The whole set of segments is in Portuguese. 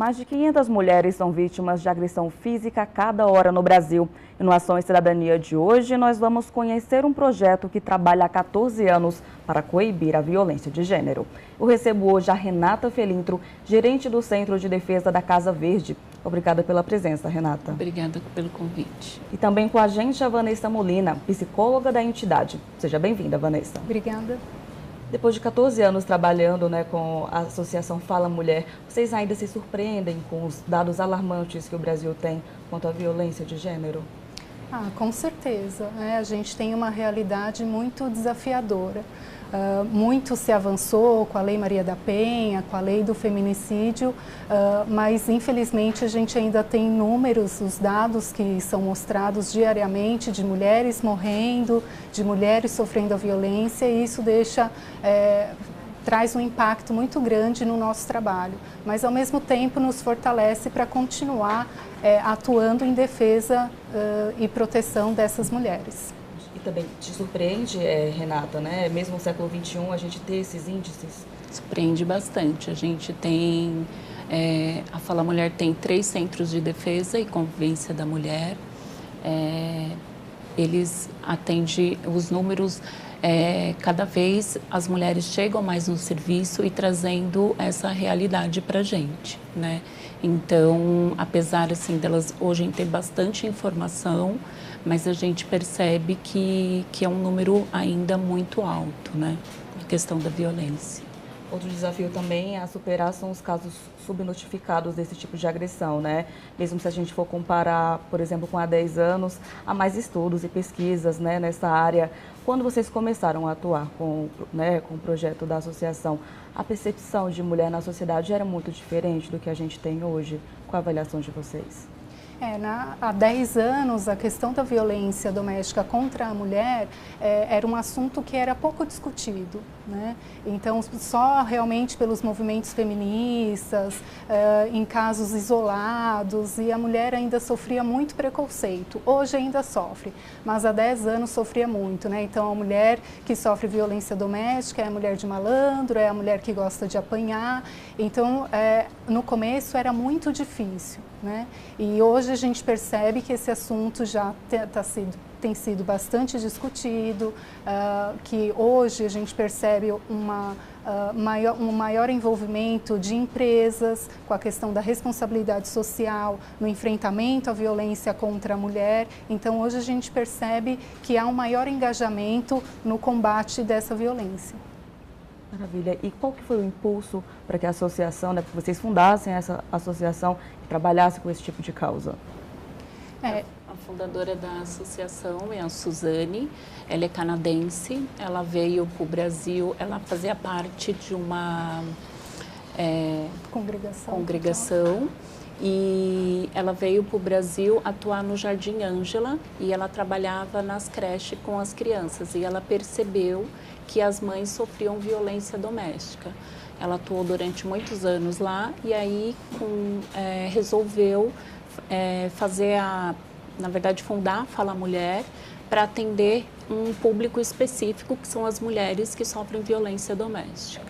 Mais de 500 mulheres são vítimas de agressão física a cada hora no Brasil. E no Ação e Cidadania de hoje, nós vamos conhecer um projeto que trabalha há 14 anos para coibir a violência de gênero. Eu recebo hoje a Renata Felintro, gerente do Centro de Defesa da Casa Verde. Obrigada pela presença, Renata. Obrigada pelo convite. E também com a gente a Vanessa Molina, psicóloga da entidade. Seja bem-vinda, Vanessa. Obrigada. Depois de 14 anos trabalhando com a Associação Fala Mulher, vocês ainda se surpreendem com os dados alarmantes que o Brasil tem quanto à violência de gênero? Com certeza. A gente tem uma realidade muito desafiadora. Muito se avançou com a Lei Maria da Penha, com a Lei do feminicídio, mas infelizmente a gente ainda tem números, os dados que são mostrados diariamente de mulheres morrendo, de mulheres sofrendo a violência, e isso traz um impacto muito grande no nosso trabalho, mas ao mesmo tempo nos fortalece para continuar atuando em defesa e proteção dessas mulheres. E também te surpreende, Renata, né? Mesmo no século XXI, a gente ter esses índices? Surpreende bastante. A gente tem, a Fala Mulher tem 3 centros de defesa e convivência da mulher. Eles atendem os números, cada vez as mulheres chegam mais no serviço e trazendo essa realidade para a gente, né? Então, apesar assim, delas hoje ter bastante informação, mas a gente percebe que é um número ainda muito alto, né? A questão da violência. Outro desafio também a superar são os casos subnotificados desse tipo de agressão, né? Mesmo se a gente for comparar, por exemplo, com há 10 anos, há mais estudos e pesquisas, né, nessa área. Quando vocês começaram a atuar com o projeto da associação, a percepção de mulher na sociedade era muito diferente do que a gente tem hoje, com a avaliação de vocês? Há 10 anos, a questão da violência doméstica contra a mulher era um assunto que era pouco discutido, né? Então, só realmente pelos movimentos feministas, em casos isolados, e a mulher ainda sofria muito preconceito. Hoje ainda sofre, mas há 10 anos sofria muito, né? Então, a mulher que sofre violência doméstica é a mulher de malandro, é a mulher que gosta de apanhar. Então, no começo era muito difícil, né? E hoje a gente percebe que esse assunto já tem sido bastante discutido, que hoje a gente percebe um maior envolvimento de empresas com a questão da responsabilidade social, no enfrentamento à violência contra a mulher. Então, hoje a gente percebe que há um maior engajamento no combate dessa violência. Maravilha. E qual que foi o impulso para que a associação, para que vocês fundassem essa associação que trabalhasse com esse tipo de causa? A fundadora da associação é a Suzane, ela é canadense, ela veio para o Brasil, ela fazia parte de uma congregação e ela veio para o Brasil atuar no Jardim Ângela e ela trabalhava nas creches com as crianças e ela percebeu que as mães sofriam violência doméstica. Ela atuou durante muitos anos lá e aí resolveu na verdade, fundar a Fala Mulher para atender um público específico, que são as mulheres que sofrem violência doméstica.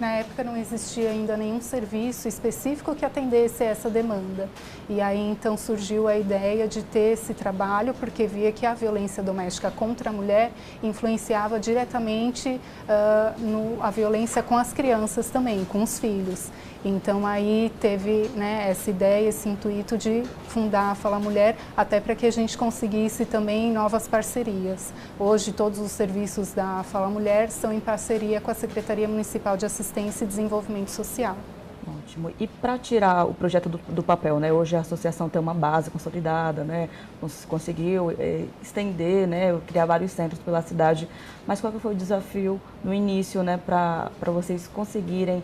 Na época não existia ainda nenhum serviço específico que atendesse a essa demanda. E aí então surgiu a ideia de ter esse trabalho, porque via que a violência doméstica contra a mulher influenciava diretamente a violência com as crianças também, com os filhos. Então aí teve essa ideia, esse intuito de fundar a Fala Mulher, até para que a gente conseguisse também novas parcerias. Hoje todos os serviços da Fala Mulher são em parceria com a Secretaria Municipal de Assistência e Desenvolvimento Social. Ótimo. E para tirar o projeto do papel, né? Hoje a associação tem uma base consolidada, né? Conseguiu estender, né? Criar vários centros pela cidade. Mas qual que foi o desafio no início, né? Para vocês conseguirem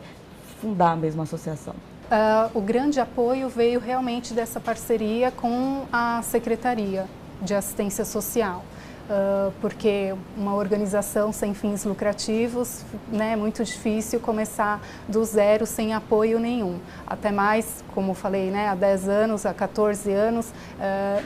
fundar mesmo a associação? O grande apoio veio realmente dessa parceria com a Secretaria de Assistência Social. Porque uma organização sem fins lucrativos, é muito difícil começar do zero sem apoio nenhum. Até mais, como falei, há 10 anos, há 14 anos,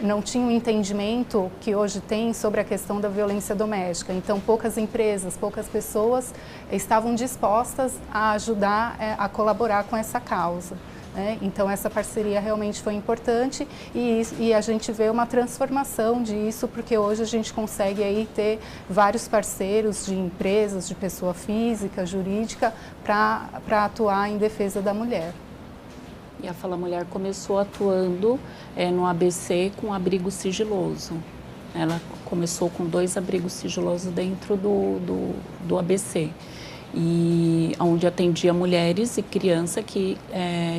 não tinha um entendimento que hoje tem sobre a questão da violência doméstica. Então, poucas empresas, poucas pessoas estavam dispostas a ajudar, a colaborar com essa causa. né? Então essa parceria realmente foi importante e a gente vê uma transformação disso, porque hoje a gente consegue aí ter vários parceiros de empresas, de pessoa física, jurídica, para atuar em defesa da mulher. E a Fala Mulher começou atuando no ABC com abrigo sigiloso. Ela começou com 2 abrigos sigilosos dentro do ABC, e onde atendia mulheres e crianças que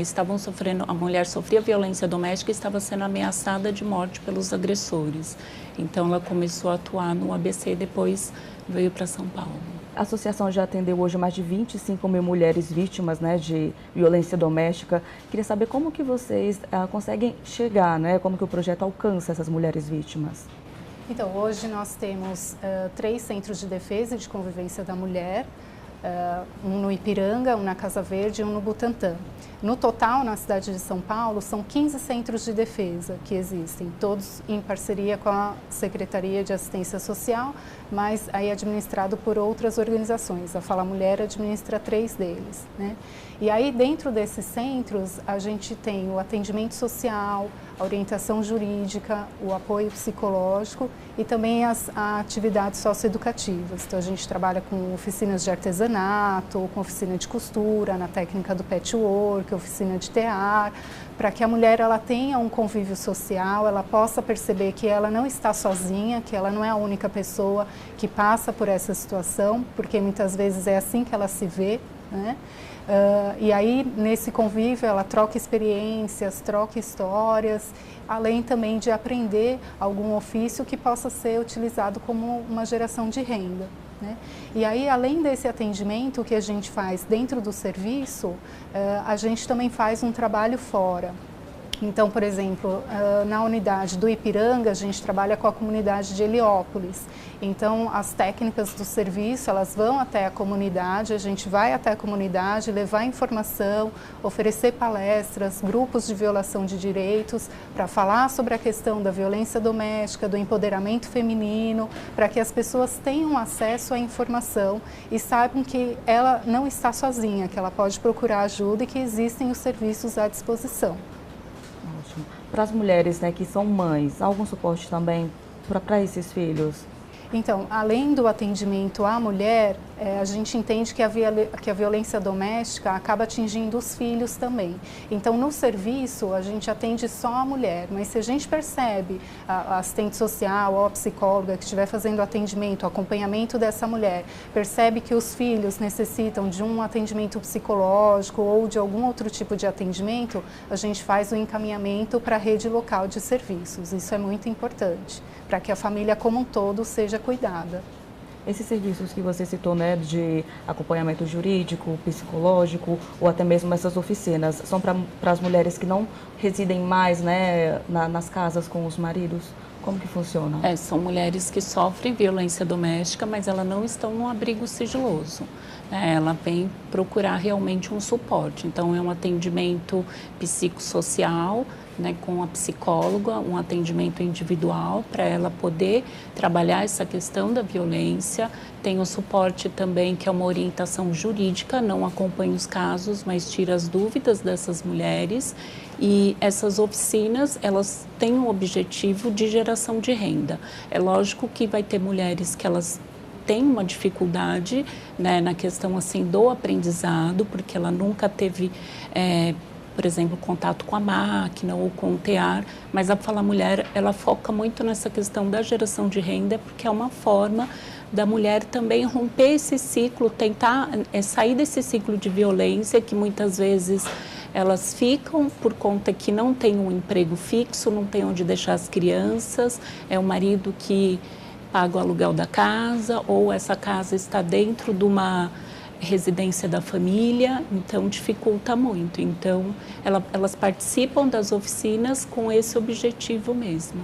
estavam sofrendo, a mulher sofria violência doméstica e estava sendo ameaçada de morte pelos agressores. Então ela começou a atuar no ABC e depois veio para São Paulo. A associação já atendeu hoje mais de 25 mil mulheres vítimas, né, de violência doméstica. Queria saber como que vocês conseguem chegar, né, como que o projeto alcança essas mulheres vítimas. Então, hoje nós temos 3 centros de defesa e de convivência da mulher, um no Ipiranga, um na Casa Verde e um no Butantã. No total, na cidade de São Paulo, são 15 centros de defesa que existem, todos em parceria com a Secretaria de Assistência Social, mas aí administrado por outras organizações. A Fala Mulher administra 3 deles, né? E aí, dentro desses centros, a gente tem o atendimento social, a orientação jurídica, o apoio psicológico e também as atividades socioeducativas. Então, a gente trabalha com oficinas de artesanato, com oficina de costura, na técnica do patchwork, oficina de tear, para que a mulher ela tenha um convívio social, ela possa perceber que ela não está sozinha, que ela não é a única pessoa que passa por essa situação, porque muitas vezes é assim que ela se vê, né? E aí, nesse convívio, ela troca experiências, troca histórias, além também de aprender algum ofício que possa ser utilizado como uma geração de renda, né? E aí, além desse atendimento que a gente faz dentro do serviço, a gente também faz um trabalho fora. Então, por exemplo, na unidade do Ipiranga, a gente trabalha com a comunidade de Heliópolis. Então, as técnicas do serviço, elas vão até a comunidade, a gente vai até a comunidade, levar informação, oferecer palestras, grupos de violação de direitos, para falar sobre a questão da violência doméstica, do empoderamento feminino, para que as pessoas tenham acesso à informação e saibam que ela não está sozinha, que ela pode procurar ajuda e que existem os serviços à disposição. Para as mulheres, né, que são mães, há algum suporte também para esses filhos? Então, além do atendimento à mulher, a gente entende que a violência doméstica acaba atingindo os filhos também. Então, no serviço, a gente atende só a mulher, mas se a gente percebe, a assistente social ou a psicóloga que estiver fazendo atendimento, acompanhamento dessa mulher, percebe que os filhos necessitam de um atendimento psicológico ou de algum outro tipo de atendimento, a gente faz o encaminhamento para a rede local de serviços. Isso é muito importante, para que a família como um todo seja cuidada. Esses serviços que você citou, né, de acompanhamento jurídico, psicológico ou até mesmo essas oficinas, são para as mulheres que não residem mais, né, nas casas com os maridos? Como que funciona? São mulheres que sofrem violência doméstica, mas elas não estão num abrigo sigiloso. Ela vem procurar realmente um suporte. Então, é um atendimento psicossocial, né, com a psicóloga, um atendimento individual para ela poder trabalhar essa questão da violência. Tem o suporte também, que é uma orientação jurídica, não acompanha os casos, mas tira as dúvidas dessas mulheres. E essas oficinas, elas têm um objetivo de geração de renda. É lógico que vai ter mulheres que elas têm uma dificuldade, né, na questão assim do aprendizado, porque ela nunca teve por exemplo, contato com a máquina ou com o tear, mas a Fala Mulher, ela foca muito nessa questão da geração de renda, porque é uma forma da mulher também romper esse ciclo, tentar sair desse ciclo de violência que muitas vezes elas ficam por conta que não tem um emprego fixo, não tem onde deixar as crianças, é o marido que paga o aluguel da casa ou essa casa está dentro de uma residência da família, então dificulta muito. Então, elas participam das oficinas com esse objetivo mesmo.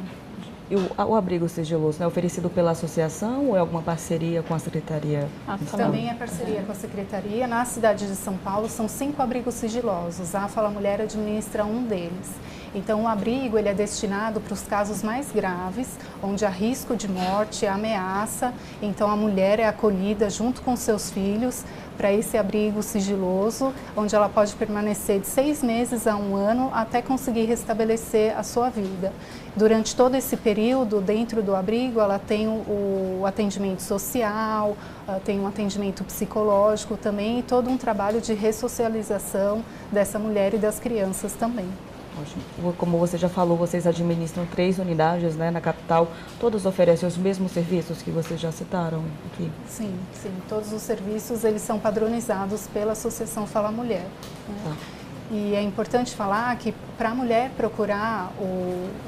E o abrigo sigiloso, né, oferecido pela associação ou é alguma parceria com a Secretaria? Também é parceria com a Secretaria. Na cidade de São Paulo, são 5 abrigos sigilosos. A Fala Mulher administra um deles. Então, o abrigo ele é destinado para os casos mais graves, onde há risco de morte, ameaça. Então, a mulher é acolhida junto com seus filhos para esse abrigo sigiloso, onde ela pode permanecer de 6 meses a 1 ano até conseguir restabelecer a sua vida. Durante todo esse período, dentro do abrigo, ela tem o atendimento social, tem um atendimento psicológico também e todo um trabalho de ressocialização dessa mulher e das crianças também. Como você já falou, vocês administram 3 unidades, né, na capital. Todas oferecem os mesmos serviços que vocês já citaram aqui? Sim, sim. Todos os serviços eles são padronizados pela Associação Fala Mulher. Né? Tá. E é importante falar que para a mulher procurar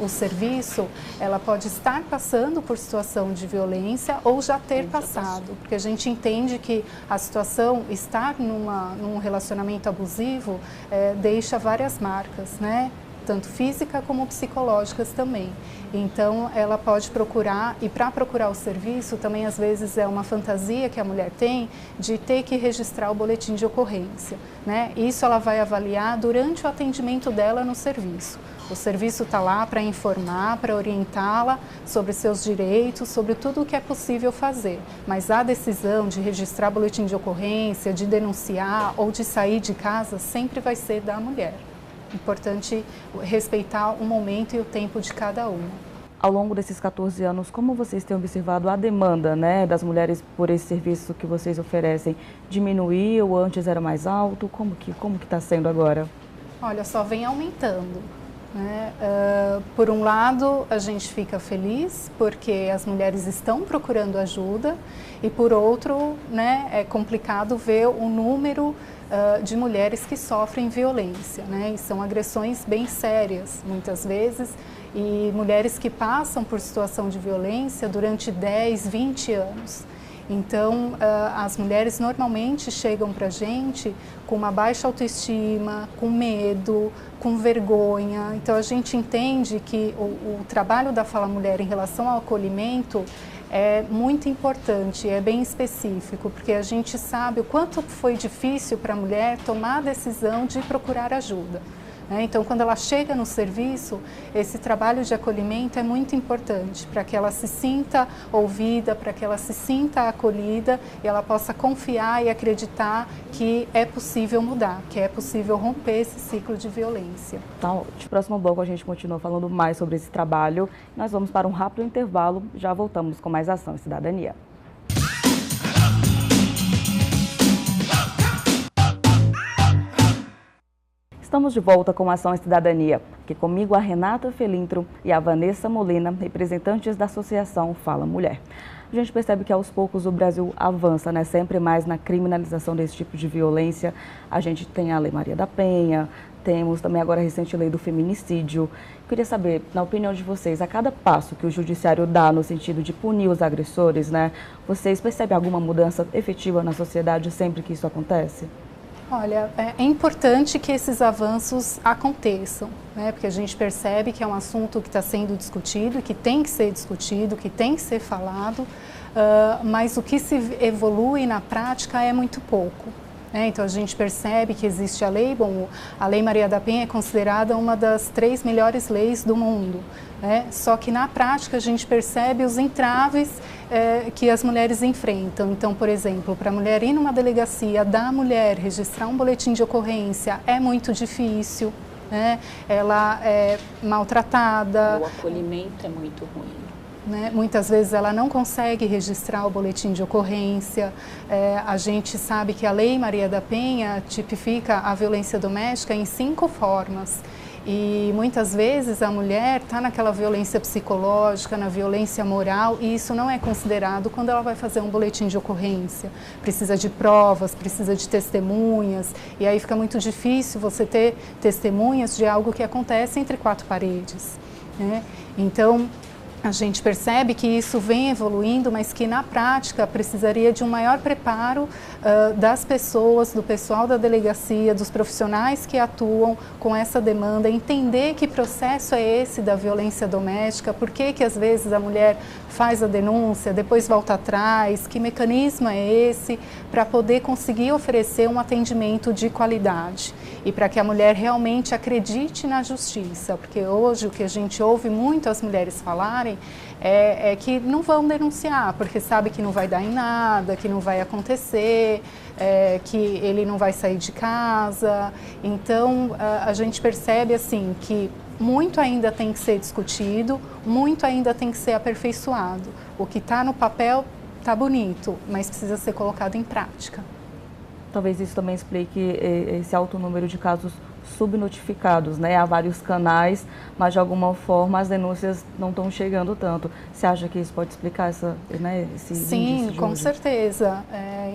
o serviço, ela pode estar passando por situação de violência ou já ter passado, porque a gente entende que a situação, estar num relacionamento abusivo, deixa várias marcas, né? Tanto física como psicológicas também. Então, ela pode procurar, e para procurar o serviço, também às vezes é uma fantasia que a mulher tem de ter que registrar o boletim de ocorrência, né? Isso ela vai avaliar durante o atendimento dela no serviço. O serviço está lá para informar, para orientá-la sobre seus direitos, sobre tudo o que é possível fazer. Mas a decisão de registrar boletim de ocorrência, de denunciar ou de sair de casa, sempre vai ser da mulher. Importante respeitar o momento e o tempo de cada uma. Ao longo desses 14 anos, como vocês têm observado a demanda, né, das mulheres por esse serviço que vocês oferecem? Diminuiu, antes era mais alto? Como que está sendo agora? Olha, só vem aumentando. Né? Por um lado, a gente fica feliz porque as mulheres estão procurando ajuda e por outro, né, é complicado ver o número de mulheres que sofrem violência, né? E são agressões bem sérias, muitas vezes, e mulheres que passam por situação de violência durante 10, 20 anos. Então, as mulheres normalmente chegam para a gente com uma baixa autoestima, com medo, com vergonha. Então, a gente entende que o trabalho da Fala Mulher em relação ao acolhimento é muito importante, é bem específico, porque a gente sabe o quanto foi difícil para a mulher tomar a decisão de procurar ajuda. Então, quando ela chega no serviço, esse trabalho de acolhimento é muito importante para que ela se sinta ouvida, para que ela se sinta acolhida e ela possa confiar e acreditar que é possível mudar, que é possível romper esse ciclo de violência. Então, no próximo bloco a gente continua falando mais sobre esse trabalho. Nós vamos para um rápido intervalo, já voltamos com mais Ação e Cidadania. Estamos de volta com Ação e Cidadania, aqui comigo a Renata Felintro e a Vanessa Molina, representantes da Associação Fala Mulher. A gente percebe que aos poucos o Brasil avança, né, sempre mais na criminalização desse tipo de violência. A gente tem a Lei Maria da Penha, temos também agora a recente lei do feminicídio. Eu queria saber, na opinião de vocês, a cada passo que o judiciário dá no sentido de punir os agressores, né, vocês percebem alguma mudança efetiva na sociedade sempre que isso acontece? Olha, é importante que esses avanços aconteçam, né? Porque a gente percebe que é um assunto que está sendo discutido, que tem que ser discutido, que tem que ser falado, mas o que se evolui na prática é muito pouco. Então, a gente percebe que existe a lei, a Lei Maria da Penha é considerada uma das 3 melhores leis do mundo, né? Só que na prática a gente percebe os entraves que as mulheres enfrentam. Então, por exemplo, para a mulher ir numa delegacia da mulher, registrar um boletim de ocorrência é muito difícil, né? Ela é maltratada. O acolhimento é muito ruim. Né? Muitas vezes ela não consegue registrar o boletim de ocorrência. A gente sabe que a Lei Maria da Penha tipifica a violência doméstica em 5 formas. E muitas vezes a mulher está naquela violência psicológica, na violência moral, e isso não é considerado quando ela vai fazer um boletim de ocorrência. Precisa de provas, precisa de testemunhas, e aí fica muito difícil você ter testemunhas de algo que acontece entre 4 paredes, né? Então, a gente percebe que isso vem evoluindo, mas que na prática precisaria de um maior preparo das pessoas, do pessoal da delegacia, dos profissionais que atuam com essa demanda, entender que processo é esse da violência doméstica, por que às vezes a mulher faz a denúncia, depois volta atrás, que mecanismo é esse para poder conseguir oferecer um atendimento de qualidade e para que a mulher realmente acredite na justiça, porque hoje o que a gente ouve muito as mulheres falarem fazem é que não vão denunciar, porque sabe que não vai dar em nada, que não vai acontecer, que ele não vai sair de casa. Então, a gente percebe assim que muito ainda tem que ser discutido, muito ainda tem que ser aperfeiçoado. O que está no papel está bonito, mas precisa ser colocado em prática. Talvez isso também explique esse alto número de casos subnotificados, né? Há vários canais, mas de alguma forma as denúncias não estão chegando tanto. Você acha que isso pode explicar esse Sim, índice de com hoje? certeza.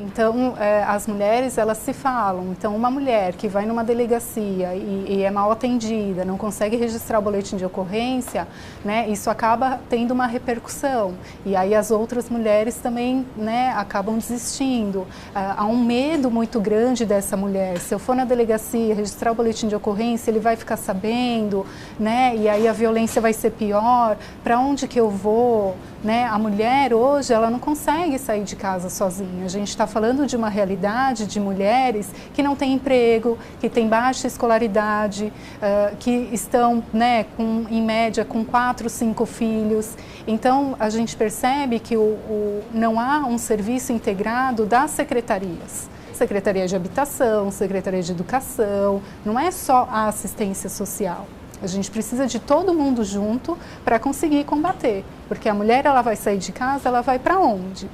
Então, as mulheres, elas se falam. Então, uma mulher que vai numa delegacia e é mal atendida, não consegue registrar o boletim de ocorrência, né? Isso acaba tendo uma repercussão. E aí as outras mulheres também, né, acabam desistindo. Há um medo muito grande dessa mulher. Se eu for na delegacia registrar o boletim de ocorrência, ele vai ficar sabendo, né? E aí a violência vai ser pior. Para onde que eu vou? Né? A mulher hoje, ela não consegue sair de casa sozinha. A gente está falando de uma realidade de mulheres que não têm emprego, que têm baixa escolaridade, que estão, né, em média com 4, 5 filhos. Então, a gente percebe que não há um serviço integrado das secretarias. Secretaria de Habitação, Secretaria de Educação, não é só a assistência social. A gente precisa de todo mundo junto para conseguir combater, porque a mulher, ela vai sair de casa, ela vai para onde?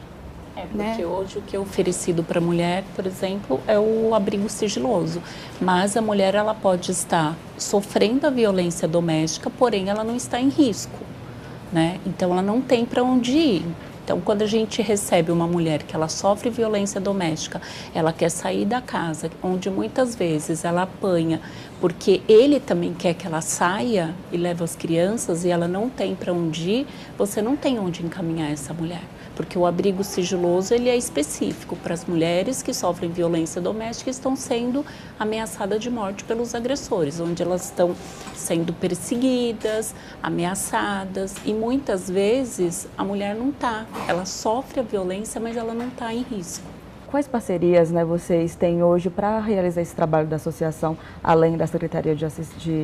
Porque hoje o que é oferecido para a mulher, por exemplo, é o abrigo sigiloso, mas a mulher, ela pode estar sofrendo a violência doméstica, porém ela não está em risco, né? Então ela não tem para onde ir. Então, quando a gente recebe uma mulher que ela sofre violência doméstica, ela quer sair da casa, onde muitas vezes ela apanha, porque ele também quer que ela saia e leve as crianças e ela não tem para onde ir, você não tem onde encaminhar essa mulher. Porque o abrigo sigiloso, ele é específico para as mulheres que sofrem violência doméstica e estão sendo ameaçadas de morte pelos agressores, onde elas estão sendo perseguidas, ameaçadas e muitas vezes a mulher não está. Ela sofre a violência, mas ela não está em risco. Quais parcerias, né, vocês têm hoje para realizar esse trabalho da associação, além da Secretaria de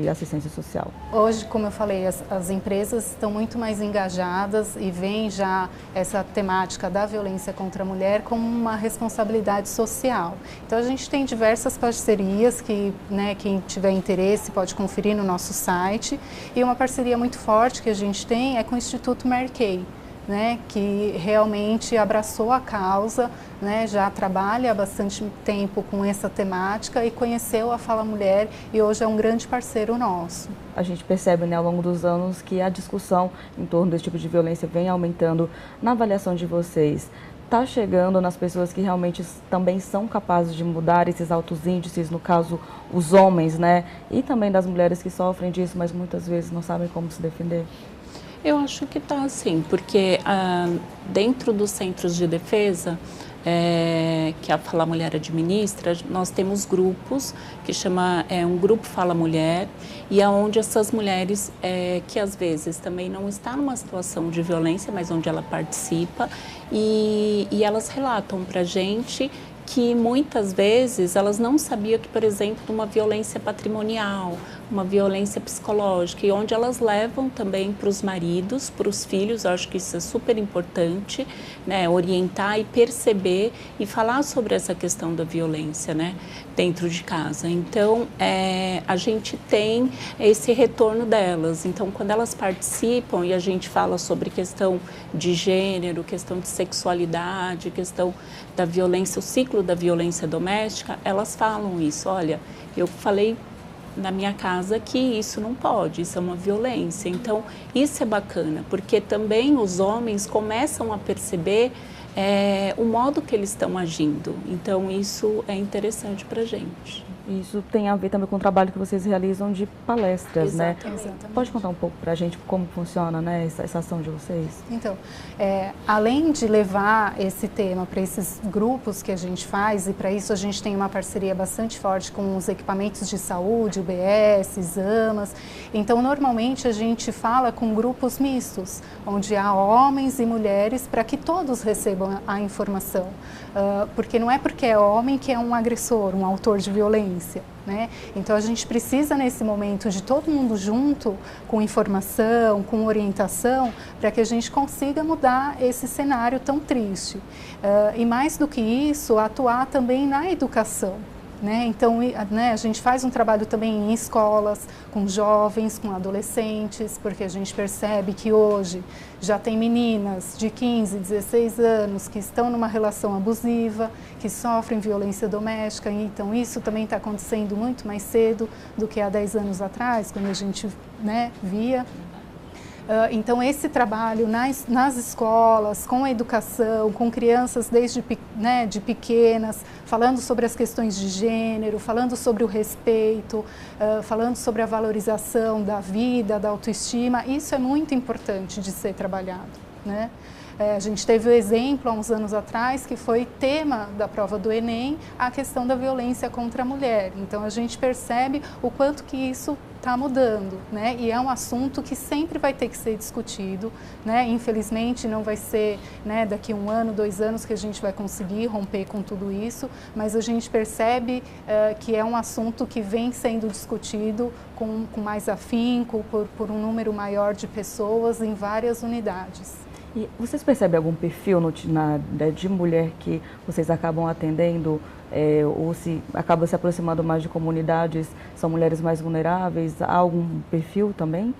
Assistência Social? Hoje, como eu falei, as empresas estão muito mais engajadas e veem já essa temática da violência contra a mulher como uma responsabilidade social. Então, a gente tem diversas parcerias que, né, quem tiver interesse pode conferir no nosso site. E uma parceria muito forte que a gente tem é com o Instituto Mary Kay, né, que realmente abraçou a causa, né, já trabalha há bastante tempo com essa temática e conheceu a Fala Mulher e hoje é um grande parceiro nosso. A gente percebe, né, ao longo dos anos que a discussão em torno desse tipo de violência vem aumentando. Na avaliação de vocês, está chegando nas pessoas que realmente também são capazes de mudar esses altos índices, no caso, os homens, né, e também das mulheres que sofrem disso, mas muitas vezes não sabem como se defender? Eu acho que está assim, porque dentro dos centros de defesa, que a Fala Mulher administra, nós temos grupos que chama um grupo Fala Mulher, e é onde essas mulheres que às vezes também não estão numa situação de violência, mas onde ela participa, e elas relatam para a gente que muitas vezes elas não sabiam que, por exemplo, uma violência patrimonial, uma violência psicológica, e onde elas levam também para os maridos, para os filhos. Eu acho que isso é super importante, né, orientar e perceber e falar sobre essa questão da violência, né, dentro de casa. Então, a gente tem esse retorno delas. Então, quando elas participam e a gente fala sobre questão de gênero, questão de sexualidade, questão da violência, o ciclo da violência doméstica, elas falam isso. Olha, eu falei na minha casa que isso não pode, isso é uma violência. Então, isso é bacana, porque também os homens começam a perceber o modo que eles estão agindo. Então, isso é interessante para a gente. Isso tem a ver também com o trabalho que vocês realizam de palestras, né? Exatamente. Pode contar um pouco para a gente como funciona, né, essa ação de vocês? Então, além de levar esse tema para esses grupos que a gente faz, e para isso a gente tem uma parceria bastante forte com os equipamentos de saúde, UBS, AMAs. Então, normalmente a gente fala com grupos mistos, onde há homens e mulheres, para que todos recebam a informação. Porque não é porque é homem que é um agressor, um autor de violência. violência, né? Então a gente precisa nesse momento de todo mundo junto, com informação, com orientação, para que a gente consiga mudar esse cenário tão triste. E mais do que isso, atuar também na educação. Né? Então, a gente faz um trabalho também em escolas, com jovens, com adolescentes, porque a gente percebe que hoje já tem meninas de 15, 16 anos que estão numa relação abusiva, que sofrem violência doméstica, então isso também está acontecendo muito mais cedo do que há 10 anos atrás, quando a gente, né, via. Então, esse trabalho nas escolas, com a educação, com crianças desde de pequenas, falando sobre as questões de gênero, falando sobre o respeito, falando sobre a valorização da vida, da autoestima, isso é muito importante de ser trabalhado, né? A gente teve o exemplo há uns anos atrás que foi tema da prova do Enem, a questão da violência contra a mulher. Então a gente percebe o quanto que isso está mudando, né? E é um assunto que sempre vai ter que ser discutido, né? Infelizmente não vai ser, né, daqui 1 ano, 2 anos que a gente vai conseguir romper com tudo isso, mas a gente percebe que é um assunto que vem sendo discutido com mais afinco, por um número maior de pessoas em várias unidades. E vocês percebem algum perfil de mulher que vocês acabam atendendo ou acabam se aproximando mais de comunidades, são mulheres mais vulneráveis? Há algum perfil também?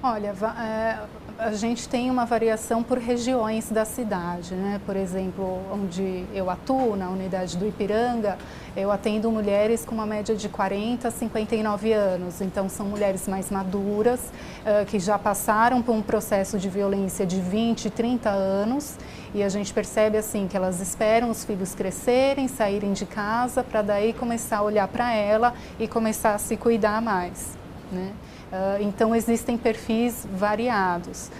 Olha, a gente tem uma variação por regiões da cidade, né? Por exemplo, onde eu atuo, na unidade do Ipiranga, eu atendo mulheres com uma média de 40 a 59 anos. Então, são mulheres mais maduras, que já passaram por um processo de violência de 20, 30 anos. E a gente percebe assim que elas esperam os filhos crescerem, saírem de casa, para daí começar a olhar para ela e começar a se cuidar mais, né? Então, existem perfis variados.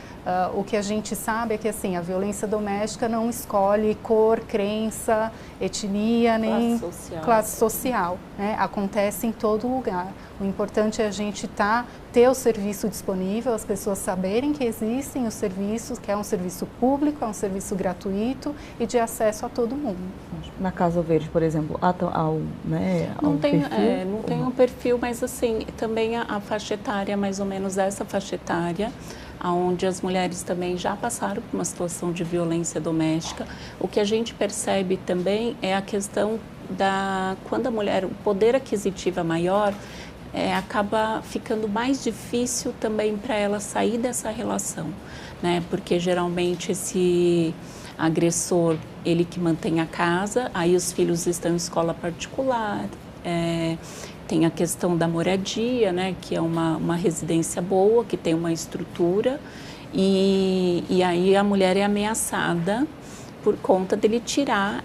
O que a gente sabe é que assim, a violência doméstica não escolhe cor, crença, etnia, nem classe social, né? Acontece em todo lugar. O importante é a gente ter o serviço disponível, as pessoas saberem que existem os serviços, que é um serviço público, é um serviço gratuito e de acesso a todo mundo. Na Casa Verde, por exemplo, há não tem, perfil? Não tem um perfil, mas assim, também a faixa etária, mais ou menos essa faixa etária, onde as mulheres também já passaram por uma situação de violência doméstica. O que a gente percebe também é a questão quando a mulher, o poder aquisitivo é maior, acaba ficando mais difícil também para ela sair dessa relação, né? Porque geralmente esse agressor, ele que mantém a casa, aí os filhos estão em escola particular, tem a questão da moradia, né, que é uma residência boa, que tem uma estrutura, e aí a mulher é ameaçada por conta dele tirar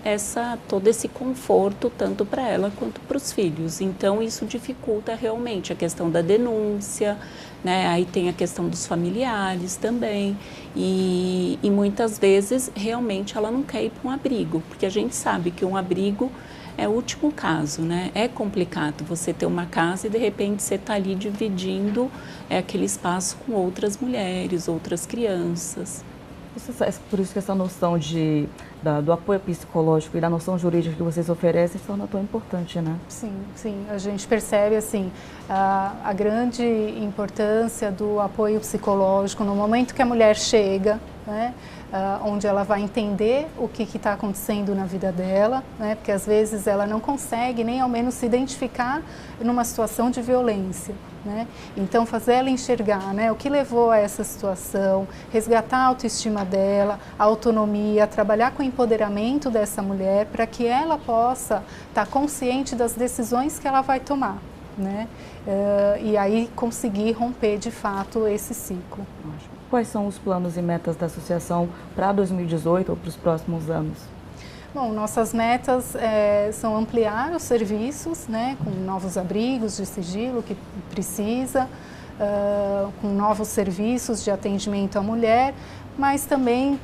todo esse conforto, tanto para ela quanto para os filhos. Então, isso dificulta realmente a questão da denúncia, né? Aí tem a questão dos familiares também, e muitas vezes, realmente, ela não quer ir para um abrigo, porque a gente sabe que um abrigo é o último caso, né? É complicado você ter uma casa e, de repente, você está ali dividindo aquele espaço com outras mulheres, outras crianças. Por isso que essa noção do apoio psicológico e da noção jurídica que vocês oferecem se torna tão importante, né? Sim, sim. A gente percebe assim, a grande importância do apoio psicológico no momento que a mulher chega, né? Onde ela vai entender o que está acontecendo na vida dela, né? Porque às vezes ela não consegue nem ao menos se identificar numa situação de violência, né? Então, fazer ela enxergar, né, o que levou a essa situação, resgatar a autoestima dela, a autonomia, trabalhar com o empoderamento dessa mulher para que ela possa estar consciente das decisões que ela vai tomar, né? E aí conseguir romper de fato esse ciclo. Quais são os planos e metas da associação para 2018 ou para os próximos anos? Bom, nossas metas são ampliar os serviços, né, com novos abrigos de sigilo que precisa, com novos serviços de atendimento à mulher, mas também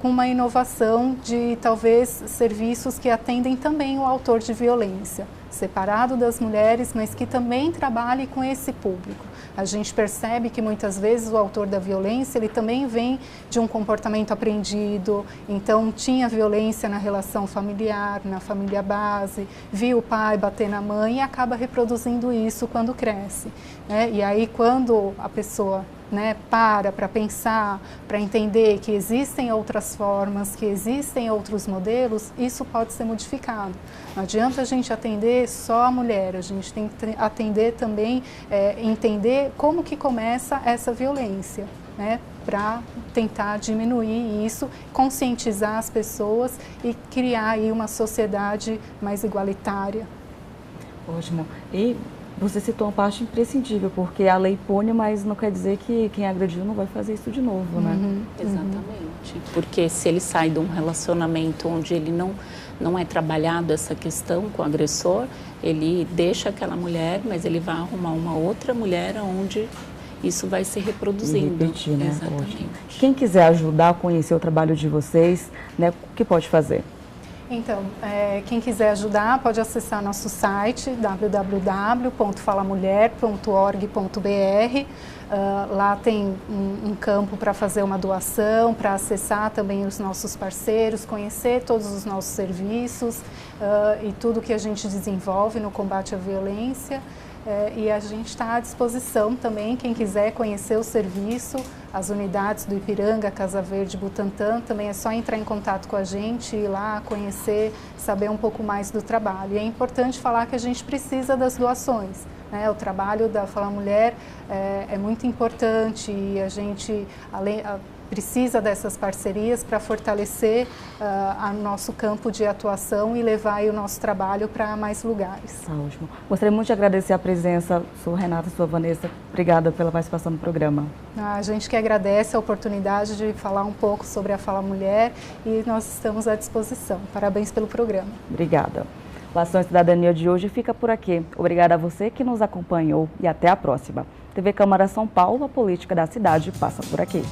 com uma inovação de talvez serviços que atendem também o autor de violência, separado das mulheres, mas que também trabalhe com esse público. A gente percebe que muitas vezes o autor da violência, ele também vem de um comportamento aprendido, então tinha violência na relação familiar, na família base, viu o pai bater na mãe e acaba reproduzindo isso quando cresce, né? E aí quando a pessoa, né, para pensar, para entender que existem outras formas, que existem outros modelos, isso pode ser modificado. Não adianta a gente atender só a mulher, a gente tem que atender também, entender como que começa essa violência, né, para tentar diminuir isso, conscientizar as pessoas e criar aí uma sociedade mais igualitária. Ótimo. E você citou uma parte imprescindível, porque a lei pune, mas não quer dizer que quem agrediu não vai fazer isso de novo, né? Exatamente. Porque se ele sai de um relacionamento onde ele não é trabalhado essa questão com o agressor, ele deixa aquela mulher, mas ele vai arrumar uma outra mulher onde isso vai se reproduzindo. E repetir, né? Exatamente. Ótimo. Quem quiser ajudar a conhecer o trabalho de vocês, né, o que pode fazer? Então, quem quiser ajudar pode acessar nosso site www.falamulher.org.br. Lá tem um campo para fazer uma doação, para acessar também os nossos parceiros, conhecer todos os nossos serviços e tudo que a gente desenvolve no combate à violência. E a gente está à disposição também, quem quiser conhecer o serviço, as unidades do Ipiranga, Casa Verde, Butantã, também é só entrar em contato com a gente, ir lá, conhecer, saber um pouco mais do trabalho. E é importante falar que a gente precisa das doações, né? O trabalho da Fala Mulher é muito importante e a gente, precisa dessas parcerias para fortalecer o nosso campo de atuação e levar aí o nosso trabalho para mais lugares. Tá ótimo. Gostaria muito de agradecer a presença, sua Renata e sua Vanessa. Obrigada pela participação no programa. A gente que agradece a oportunidade de falar um pouco sobre a Fala Mulher e nós estamos à disposição. Parabéns pelo programa. Obrigada. O Ação e Cidadania de hoje fica por aqui. Obrigada a você que nos acompanhou e até a próxima. TV Câmara São Paulo, a política da cidade passa por aqui.